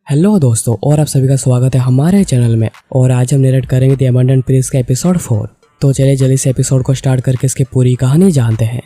Hello दोस्तों, और आप सभी का स्वागत है हमारे चैनल में। और आज हम नरेट करेंगे द अबंडेंट प्रिंस का एपिसोड 4। तो चलिए जल्दी से एपिसोड को स्टार्ट करके इसकी पूरी कहानी जानते हैं।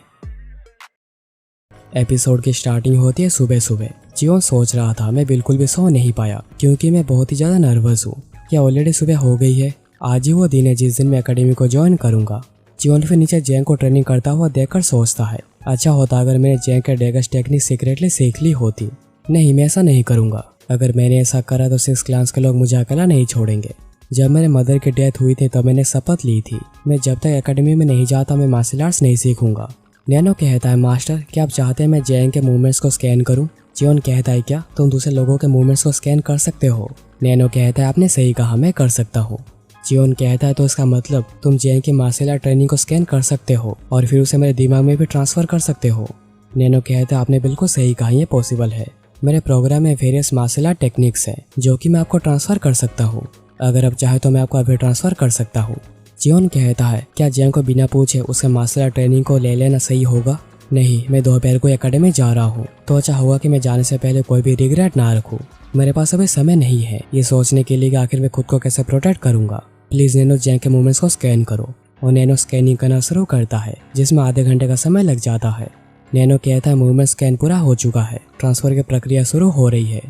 एपिसोड की स्टार्टिंग होती है सुबह सुबह। जियोन सोच रहा था मैं बिल्कुल भी सो नहीं पाया क्योंकि मैं बहुत ही ज्यादा नर्वस हूँ। क्या ऑलरेडी सुबह हो गई है? आज ही वो दिन है जिस दिन मैं एकेडमी को ज्वाइन करूंगा। जियोन फिर नीचे जैंग को ट्रेनिंग करता हुआ देखकर सोचता है, अच्छा होता अगर मैंने जैंग के डेगस टेक्निक सीक्रेटली सीख ली होती। नहीं, मैं ऐसा नहीं करूंगा। अगर मैंने ऐसा करा तो 6 क्लास के लोग मुझे अकेला नहीं छोड़ेंगे। जब मेरे मदर की डेथ हुई थी तो मैंने शपथ ली थी मैं जब तक एकेडमी में नहीं जाता मैं मार्शल आर्ट्स नहीं सीखूंगा। नैनो कहता है, मास्टर क्या आप चाहते हैं मैं जैंग के मूवमेंट्स को स्कैन करूं? जियोन कहता है, क्या तुम दूसरे लोगों के मूवमेंट्स को स्कैन कर सकते हो? नैनो कहता है, आपने सही कहा, मैं कर सकता हूँ। जियोन कहता है, तो इसका मतलब तुम जैंग की मार्शल आर्ट ट्रेनिंग को स्कैन कर सकते हो और फिर उसे मेरे दिमाग में भी ट्रांसफर कर सकते हो। नैनो कहता है, आपने बिल्कुल सही कहा, ये पॉसिबल है। मेरे प्रोग्राम में वेरियस मार्शल आर्ट टेक्निक्स हैं जो कि मैं आपको ट्रांसफर कर सकता हूँ। अगर आप चाहे तो मैं आपको अभी ट्रांसफर कर सकता हूँ। जियोन कहता है, क्या जैंग को बिना पूछे उसके मार्शल आर्ट ट्रेनिंग को ले लेना सही होगा? नहीं, मैं दोपहर को एकेडमी जा रहा हूँ तो अच्छा होगा कि मैं जाने से पहले कोई भी रिग्रेट ना रखूँ। मेरे पास अभी समय नहीं है ये सोचने के लिए कि आखिर मैं खुद को कैसे प्रोटेक्ट करूंगा। प्लीज नैनो जैंग के मूवमेंट्स को स्कैन करो। और नैनो स्कैनिंग करना शुरू करता है जिसमें आधे घंटे का समय लग जाता है। नैनो कहता है, मूवमेंट स्कैन पूरा हो चुका है, ट्रांसफर की प्रक्रिया शुरू हो रही है।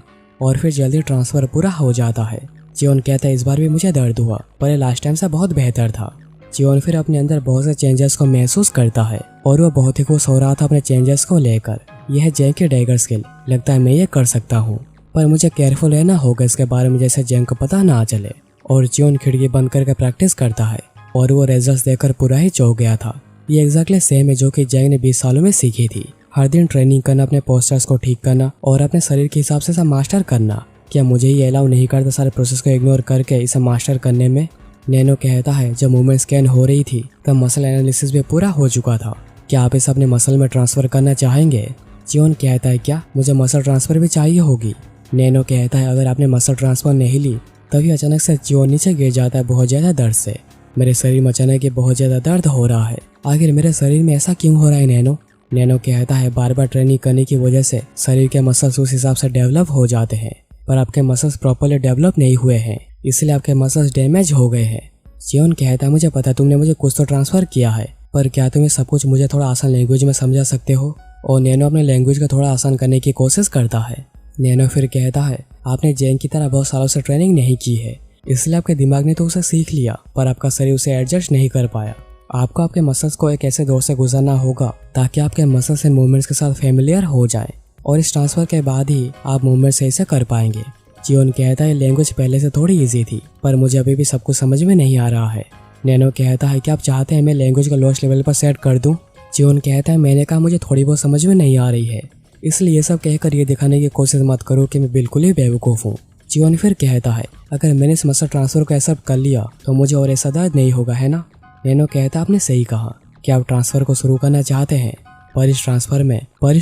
और फिर जल्दी ट्रांसफर पूरा हो जाता है। जियोन कहता है, इस बार भी मुझे दर्द हुआ पर ये लास्ट टाइम से बहुत बेहतर था। जियोन फिर अपने अंदर बहुत से चेंजेस को महसूस करता है और वह बहुत ही खुश हो रहा था अपने चेंजेस को लेकर। यह है जैंग की डैगर स्किल। लगता है मैं ये कर सकता हूँ पर मुझे केयरफुल रहना होगा इसके बारे में जैसे जैंग को पता ना चले। और जियोन खिड़की बंद करके प्रैक्टिस करता है और वो रिजल्ट्स देखकर पूरा ही चौंक गया था। ये एग्जैक्टली सेम है जो कि जैंग ने 20 सालों में सीखी थी। हर दिन ट्रेनिंग करना, अपने पोस्चर्स को ठीक करना और अपने शरीर के हिसाब से इसे मास्टर करना। क्या मुझे ये अलाउ नहीं करता सारे प्रोसेस को इग्नोर करके इसे मास्टर करने में? नैनो कहता है, जब मूवमेंट स्कैन हो रही थी तब मसल एनालिसिस भी पूरा हो चुका था। क्या आप इसे अपने मसल में ट्रांसफर करना चाहेंगे? जियोन कहता है, क्या मुझे मसल ट्रांसफर भी चाहिए होगी? नैनो कहता है, अगर आपने मसल ट्रांसफर नहीं ली तभी अचानक से जियोन नीचे गिर जाता है बहुत ज्यादा दर्द से। मेरे शरीर में अचानक बहुत ज्यादा दर्द हो रहा है। आखिर मेरे शरीर में ऐसा क्यों हो रहा है नैनो? नैनो कहता है, बार बार ट्रेनिंग करने की वजह से शरीर के मसल्स उस हिसाब से डेवलप हो जाते हैं पर आपके मसल्स प्रॉपर्ली डेवलप नहीं हुए हैं इसलिए आपके मसल्स डैमेज हो गए हैं। जियोन कहता है, मुझे पता तुमने मुझे कुछ तो ट्रांसफर किया है पर क्या तुम ये सब कुछ मुझे थोड़ा आसान लैंग्वेज में समझा सकते हो? और नैनो अपने लैंग्वेज को थोड़ा आसान करने की कोशिश करता है। नैनो फिर कहता है, आपने जैंग की तरह बहुत सालों से ट्रेनिंग नहीं की है इसलिए आपके दिमाग ने तो उसे सीख लिया पर आपका शरीर उसे एडजस्ट नहीं कर पाया। आपको आपके मसल्स को एक ऐसे दौर से गुजरना होगा ताकि आपके मसल्स इन मूवमेंट्स के साथ फेमिलियर हो जाएं और इस ट्रांसफर के बाद ही आप मूवमेंट सही से कर पाएंगे। जियोन कहता है, लैंग्वेज पहले से थोड़ी इजी थी पर मुझे अभी भी सब कुछ समझ में नहीं आ रहा है। नैनो कहता है, क्या आप चाहते हैं मैं लैंग्वेज को लोएस्ट लेवल पर सेट कर दूं? जियोन कहता है, मैंने कहा मुझे थोड़ी बहुत समझ में नहीं आ रही है इसलिए ये सब कहकर ये दिखाने की कोशिश मत करो कि मैं बिल्कुल ही बेवकूफ़ हूँ। जियोन फिर कहता है, अगर मैंने इस मसल ट्रांसफर को एक्सेप्ट कर लिया तो मुझे और ऐसा दर्द नहीं होगा, है ना? नैनो कहता, आपने सही कहा। क्या आप ट्रांसफर को शुरू करना चाहते हैं? पर इस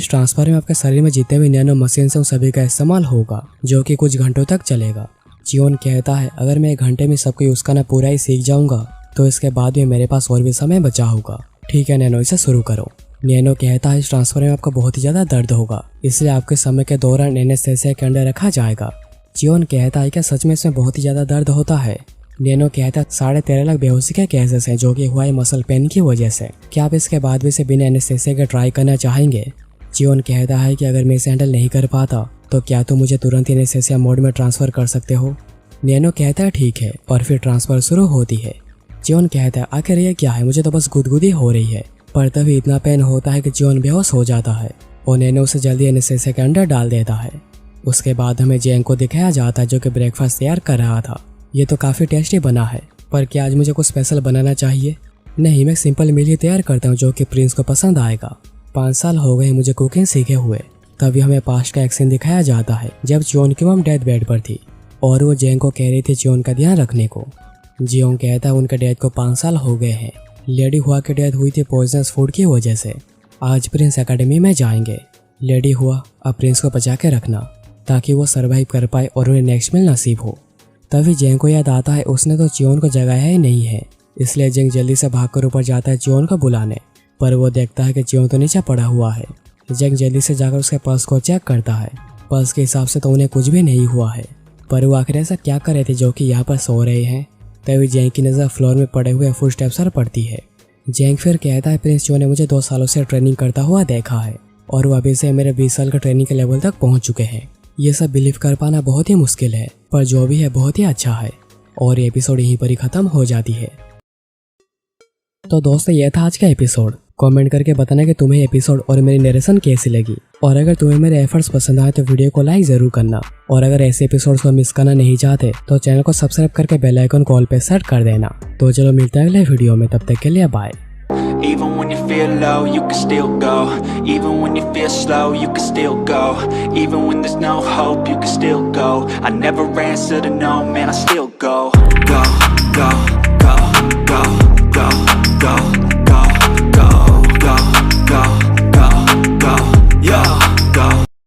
ट्रांसफर में आपके शरीर में जितने भी नैनो मशीन हैं उन सभी का इस्तेमाल होगा जो कि कुछ घंटों तक चलेगा। जियोन कहता है, अगर मैं 1 घंटे में सबको यूज करना पूरा ही सीख जाऊंगा तो इसके बाद भी मेरे पास और भी समय बचा होगा। ठीक है नैनो, इसे शुरू करो। नैनो कहता है, इस ट्रांसफर में आपको बहुत ही ज्यादा दर्द होगा इसलिए आपके समय के दौरान एनेस्थेसिया के अंडर रखा जाएगा। जियोन कहता है, क्या सच में इसमें बहुत ही ज्यादा दर्द होता है? नैनो कहता है, 13.5 लाख बेहोशी के केसेस हैं जो कि हुआ है मसल पेन की वजह से। क्या आप इसके बाद भी इसे बिना एनेस्थेसिया के ट्राई करना चाहेंगे? जियोन कहता है कि अगर मैं इसे हैंडल नहीं कर पाता तो क्या तुम मुझे तुरंत एनेस्थेसिया मोड में ट्रांसफर कर सकते हो? नैनो कहता है, ठीक है, और फिर ट्रांसफर शुरू होती है। जियोन कहता है, आखिर ये क्या है, मुझे तो बस गुदगुदी हो रही है। पर तभी इतना पेन होता है कि जियोन बेहोश हो जाता है और नैनो उसे जल्दी एनेस्थेसिया के अंदर डाल देता है। उसके बाद हमें जैंग को दिखाया जाता है जो कि ब्रेकफास्ट तैयार कर रहा था। ये तो काफ़ी टेस्टी बना है पर क्या आज मुझे कुछ स्पेशल बनाना चाहिए? नहीं, मैं सिंपल मील ही तैयार करता हूँ जो कि प्रिंस को पसंद आएगा। 5 साल हो गए मुझे कुकिंग सीखे हुए। तभी हमें पास्ट का एक्शन दिखाया जाता है जब जियोन की मम डेथ बेड पर थी और वो जैंग को कह रही थी जियोन का ध्यान रखने को। जियोन कहता है, उनके डेथ को 5 साल हो गए हैं। लेडी हुआ की डेथ हुई थी पॉइजनस फूड की वजह से। आज प्रिंस एकेडमी में जाएंगे। लेडी हुआ, अब प्रिंस को बचा के रखना ताकि वो सरवाइव कर पाए और उन्हें नेक्स्ट मील नसीब हो। तभी जैंग को याद आता है उसने तो जियोन को जगाया ही नहीं है इसलिए जैंग जल्दी से भागकर ऊपर जाता है जियोन को बुलाने पर वो देखता है कि जियोन तो नीचे पड़ा हुआ है। जैंग जल्दी से जाकर उसके पर्स को चेक करता है। पल्स के हिसाब से तो उन्हें कुछ भी नहीं हुआ है। पर वो आखिर ऐसा क्या कर रहे थे जो कि यहाँ पर सो रहे हैं। तभी जैंग की नज़र फ्लोर में पड़े हुए फुटस्टेप्स पर पड़ती है। जैंग फिर कहता है प्रिंस जो ने मुझे 2 सालों से ट्रेनिंग करता हुआ देखा है और वो अभी से मेरे 20 साल का ट्रेनिंग के लेवल तक पहुंच चुके हैं। ये सब बिलीव कर पाना बहुत ही मुश्किल है, पर जो भी है बहुत ही अच्छा है। और ये एपिसोड यहीं पर ही खत्म हो जाती है। तो दोस्तों ये था आज का एपिसोड। कमेंट करके बताना कि तुम्हें एपिसोड और मेरी नरेशन कैसी लगी। और अगर तुम्हें मेरे एफर्ट्स पसंद आए तो वीडियो को लाइक जरूर करना। और अगर ऐसे एपिसोड्स को मिस करना नहीं चाहते तो चैनल को सब्सक्राइब करके बेल आइकन को ऑल पे सेट कर देना। तो चलो मिलते हैं अगले वीडियो में, तब तक के लिए bye. Even when you feel low, you can still go. Even when you feel slow, you can still go. Even when there's no hope, you can still go. I never answer to no, man, I still go. Go, go, go, go.